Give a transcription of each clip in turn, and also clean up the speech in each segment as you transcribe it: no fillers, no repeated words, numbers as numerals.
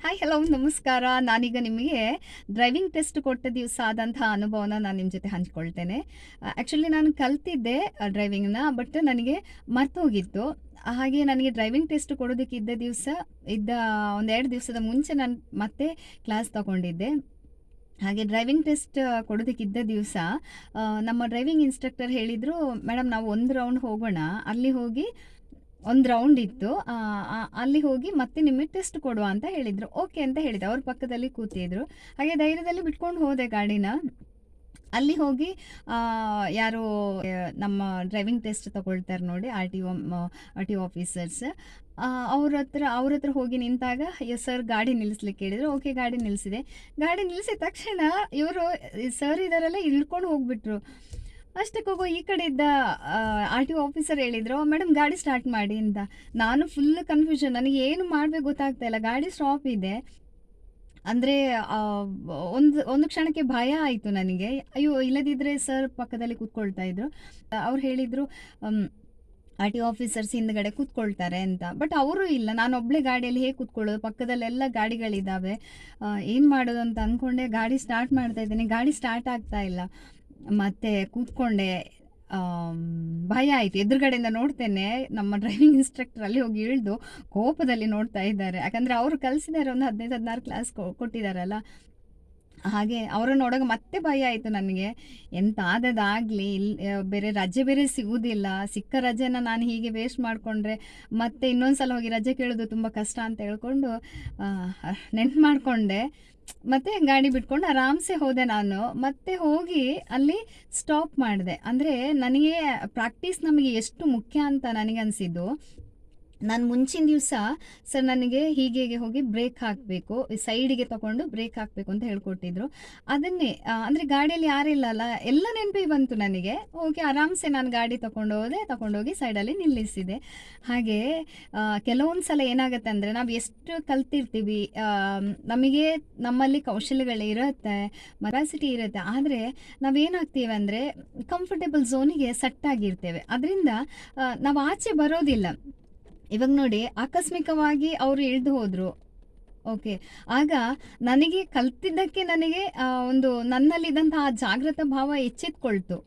Hi, hello, ನಮಸ್ಕಾರ. ನಾನೀಗ ನಿಮಗೆ ಡ್ರೈವಿಂಗ್ ಟೆಸ್ಟ್ ಕೊಟ್ಟ ದಿವಸ ಆದಂತಹ ಅನುಭವನ ನಾನು ನಿಮ್ಮ ಜೊತೆ ಹಂಚ್ಕೊಳ್ತೇನೆ. ಆ್ಯಕ್ಚುಲಿ ನಾನು ಕಲ್ತಿದ್ದೆ ಡ್ರೈವಿಂಗ್‌ನ, ಬಟ್ ನನಗೆ ಮರ್ತೋಗಿತ್ತು. ಹಾಗೆ ನನಗೆ ಡ್ರೈವಿಂಗ್ ಟೆಸ್ಟ್ ಕೊಡೋದಕ್ಕಿದ್ದ ದಿವಸ ಇದ್ದ ಒಂದು 2 ದಿವಸದ ಮುಂಚೆ ನಾನು ಮತ್ತೆ ಕ್ಲಾಸ್ ತಗೊಂಡಿದ್ದೆ. ಹಾಗೆ ಡ್ರೈವಿಂಗ್ ಟೆಸ್ಟ್ ಕೊಡೋದಕ್ಕಿದ್ದ ದಿವಸ ನಮ್ಮ ಡ್ರೈವಿಂಗ್ ಇನ್ಸ್ಟ್ರಕ್ಟರ್ ಹೇಳಿದರು, "ಮೇಡಮ್, ನಾವು ಒಂದು ರೌಂಡ್ ಹೋಗೋಣ. ಅಲ್ಲಿ ಹೋಗಿ ಒಂದು ರೌಂಡ್ ಇತ್ತು. ಅಲ್ಲಿ ಹೋಗಿ ಮತ್ತೆ ನಿಮಗೆ ಟೆಸ್ಟ್ ಕೊಡುವ" ಅಂತ ಹೇಳಿದ್ರು. ಓಕೆ ಅಂತ ಹೇಳಿದೆ. ಅವ್ರ ಪಕ್ಕದಲ್ಲಿ ಕೂತಿದ್ರು. ಹಾಗೆ ಧೈರ್ಯದಲ್ಲಿ ಬಿಟ್ಕೊಂಡು ಹೋದೆ ಗಾಡಿನ. ಅಲ್ಲಿ ಹೋಗಿ ಯಾರೋ ನಮ್ಮ ಡ್ರೈವಿಂಗ್ ಟೆಸ್ಟ್ ತಗೊಳ್ತಾರೆ ನೋಡಿ, ಆರ್ ಟಿ ಒ ಆಫೀಸರ್ಸ್. ಅವ್ರ ಹತ್ರ ಹೋಗಿ ನಿಂತಾಗ, ಸರ್ ಗಾಡಿ ನಿಲ್ಲಿಸ್ಲಿಕ್ಕೆ ಹೇಳಿದ್ರು. ಓಕೆ, ಗಾಡಿ ನಿಲ್ಲಿಸಿದೆ. ಗಾಡಿ ನಿಲ್ಲಿಸಿದ ತಕ್ಷಣ ಇವರು ಸರ್ ಇದಾರಲ್ಲ, ಇಳ್ಕೊಂಡು ಹೋಗ್ಬಿಟ್ರು. ಅಷ್ಟಕ್ಕೋಗೋ ಈ ಕಡೆ ಇದ್ದ ಆರ್.ಟಿ.ಒ ಆಫೀಸರ್ ಹೇಳಿದ್ರು, "ಮೇಡಮ್, ಗಾಡಿ ಸ್ಟಾರ್ಟ್ ಮಾಡಿ" ಅಂತ. ನಾನು ಫುಲ್ ಕನ್ಫ್ಯೂಷನ್. ನನಗೆ ಏನು ಮಾಡ್ಬೇಕು ಗೊತ್ತಾಗ್ತಾ ಇಲ್ಲ. ಗಾಡಿ ಸ್ಟಾಪ್ ಇದೆ. ಅಂದರೆ ಒಂದು ಕ್ಷಣಕ್ಕೆ ಭಯ ಆಯಿತು ನನಗೆ. ಅಯ್ಯೋ, ಇಲ್ಲದಿದ್ದರೆ ಸರ್ ಪಕ್ಕದಲ್ಲಿ ಕೂತ್ಕೊಳ್ತಾ ಇದ್ರು. ಅವ್ರು ಹೇಳಿದರು, ಆರ್.ಟಿ.ಒ ಆಫೀಸರ್ಸ್ ಹಿಂದ್ಗಡೆ ಕೂತ್ಕೊಳ್ತಾರೆ ಅಂತ. ಬಟ್ ಅವರು ಇಲ್ಲ. ನಾನೊಬ್ಬಳೇ ಗಾಡಿಯಲ್ಲಿ ಹೇಗೆ ಕೂತ್ಕೊಳ್ಳೋದು? ಪಕ್ಕದಲ್ಲೆಲ್ಲ ಗಾಡಿಗಳಿದ್ದಾವೆ. ಏನು ಮಾಡೋದು ಅಂತ ಅಂದ್ಕೊಂಡೆ. ಗಾಡಿ ಸ್ಟಾರ್ಟ್ ಮಾಡ್ತಾ ಇದ್ದೀನಿ. ಗಾಡಿ ಸ್ಟಾರ್ಟ್ ಆಗ್ತಾ ಇಲ್ಲ. ಮತ್ತೆ ಕೂತ್ಕೊಂಡೆ. ಭಯ ಆಯಿತು. ಎದುರುಗಡೆಯಿಂದ ನೋಡ್ತೇನೆ, ನಮ್ಮ ಡ್ರೈವಿಂಗ್ ಇನ್ಸ್ಟ್ರಕ್ಟರ್ ಅಲ್ಲಿ ಹೋಗಿ ಇಳಿದು ಕೋಪದಲ್ಲಿ ನೋಡ್ತಾ ಇದ್ದಾರೆ. ಯಾಕಂದರೆ ಅವರು ಕಲಿಸಿದ್ದಾರೆ, ಒಂದು 15-16 ಕ್ಲಾಸ್ ಕೊಟ್ಟಿದ್ದಾರಲ್ಲ. ಹಾಗೆ ಅವರನ್ನು ನೋಡುವಾಗ ಮತ್ತೆ ಭಯ ಆಯಿತು ನನಗೆ. ಎಂತ ಆದದ್ದಾಗಲಿ, ಬೇರೆ ರಜೆ ಬೇರೆ ಸಿಗುವುದಿಲ್ಲ. ಸಿಕ್ಕ ರಜೆನ ನಾನು ಹೀಗೆ ವೇಸ್ಟ್ ಮಾಡಿಕೊಂಡ್ರೆ ಮತ್ತೆ ಇನ್ನೊಂದು ಸಲ ಹೋಗಿ ರಜೆ ಕೇಳೋದು ತುಂಬ ಕಷ್ಟ ಅಂತ ಹೇಳ್ಕೊಂಡು ನೆನ್ಪು ಮಾಡಿಕೊಂಡೆ. ಮತ್ತೆ ಗಾಡಿ ಬಿಟ್ಕೊಂಡು ಆರಾಮ್ಸೆ ಹೋದೆ ನಾನು. ಮತ್ತೆ ಹೋಗಿ ಅಲ್ಲಿ ಸ್ಟಾಪ್ ಮಾಡಿದೆ. ಅಂದರೆ ನನಗೆ ಪ್ರಾಕ್ಟೀಸ್ ನಮಗೆ ಎಷ್ಟು ಮುಖ್ಯ ಅಂತ ನನಗನ್ಸಿದ್ದು. ನಾನು ಮುಂಚಿನ ದಿವಸ, ಸರ್ ನನಗೆ ಹೀಗೆ ಹೋಗಿ ಬ್ರೇಕ್ ಹಾಕಬೇಕು, ಸೈಡಿಗೆ ತಗೊಂಡು ಬ್ರೇಕ್ ಹಾಕಬೇಕು ಅಂತ ಹೇಳ್ಕೊಟ್ಟಿದ್ರು. ಅದನ್ನೇ ಅಂದರೆ ಗಾಡಿಯಲ್ಲಿ ಯಾರಿಲ್ಲ ಅಲ್ಲ, ಎಲ್ಲ ನೆನಪಿಗೆ ಬಂತು ನನಗೆ. ಓಕೆ, ಆರಾಮ್ಸೆ ನಾನು ಗಾಡಿ ತಗೊಂಡೋಗಿ ಸೈಡಲ್ಲಿ ನಿಲ್ಲಿಸಿದೆ. ಹಾಗೆ ಕೆಲವೊಂದು ಸಲ ಏನಾಗುತ್ತೆ ಅಂದರೆ, ನಾವು ಎಷ್ಟು ಕಲ್ತಿರ್ತೀವಿ, ನಮಗೆ ನಮ್ಮಲ್ಲಿ ಕೌಶಲ್ಯಗಳಿರುತ್ತೆ, ಕೆಪಾಸಿಟಿ ಇರುತ್ತೆ. ಆದರೆ ನಾವೇನಾಗ್ತೀವಿ ಅಂದರೆ, ಕಂಫರ್ಟೇಬಲ್ ಝೋನಿಗೆ ಸೆಟ್ ಆಗಿರ್ತೇವೆ. ಅದರಿಂದ ನಾವು ಆಚೆ ಬರೋದಿಲ್ಲ. ಇವಾಗ ನೋಡಿ, ಆಕಸ್ಮಿಕವಾಗಿ ಅವರು ಇಳಿದು ಹೋದರು. ಓಕೆ, ಆಗ ನನಗೆ ಕಲ್ತಿದ್ದಕ್ಕೆ ನನಗೆ ಒಂದು ನನ್ನಲ್ಲಿದ್ದಂತಹ ಜಾಗೃತ ಭಾವ ಎಚ್ಚೆತ್ಕೊಳ್ತು.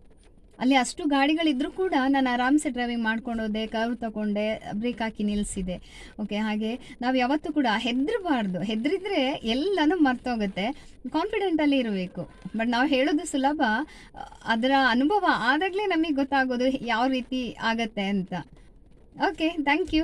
ಅಲ್ಲಿ ಅಷ್ಟು ಗಾಡಿಗಳಿದ್ರೂ ಕೂಡ ನಾನು ಆರಾಮ್ಸೆ ಡ್ರೈವಿಂಗ್ ಮಾಡ್ಕೊಂಡು ಹೋದೆ, ಕರ್ವ್ ತಗೊಂಡೆ, ಬ್ರೇಕ್ ಹಾಕಿ ನಿಲ್ಲಿಸಿದೆ. ಓಕೆ, ಹಾಗೆ ನಾವು ಯಾವತ್ತೂ ಕೂಡ ಹೆದರಬಾರ್ದು. ಹೆದರಿದ್ರೆ ಎಲ್ಲನೂ ಮರ್ತೋಗುತ್ತೆ. ಕಾನ್ಫಿಡೆಂಟಲ್ಲಿ ಇರಬೇಕು. ಬಟ್ ನಾವು ಹೇಳೋದು ಸುಲಭ, ಅದರ ಅನುಭವ ಆದಾಗಲೇ ನಮಗೆ ಗೊತ್ತಾಗೋದು ಯಾವ ರೀತಿ ಆಗತ್ತೆ ಅಂತ. Okay, thank you.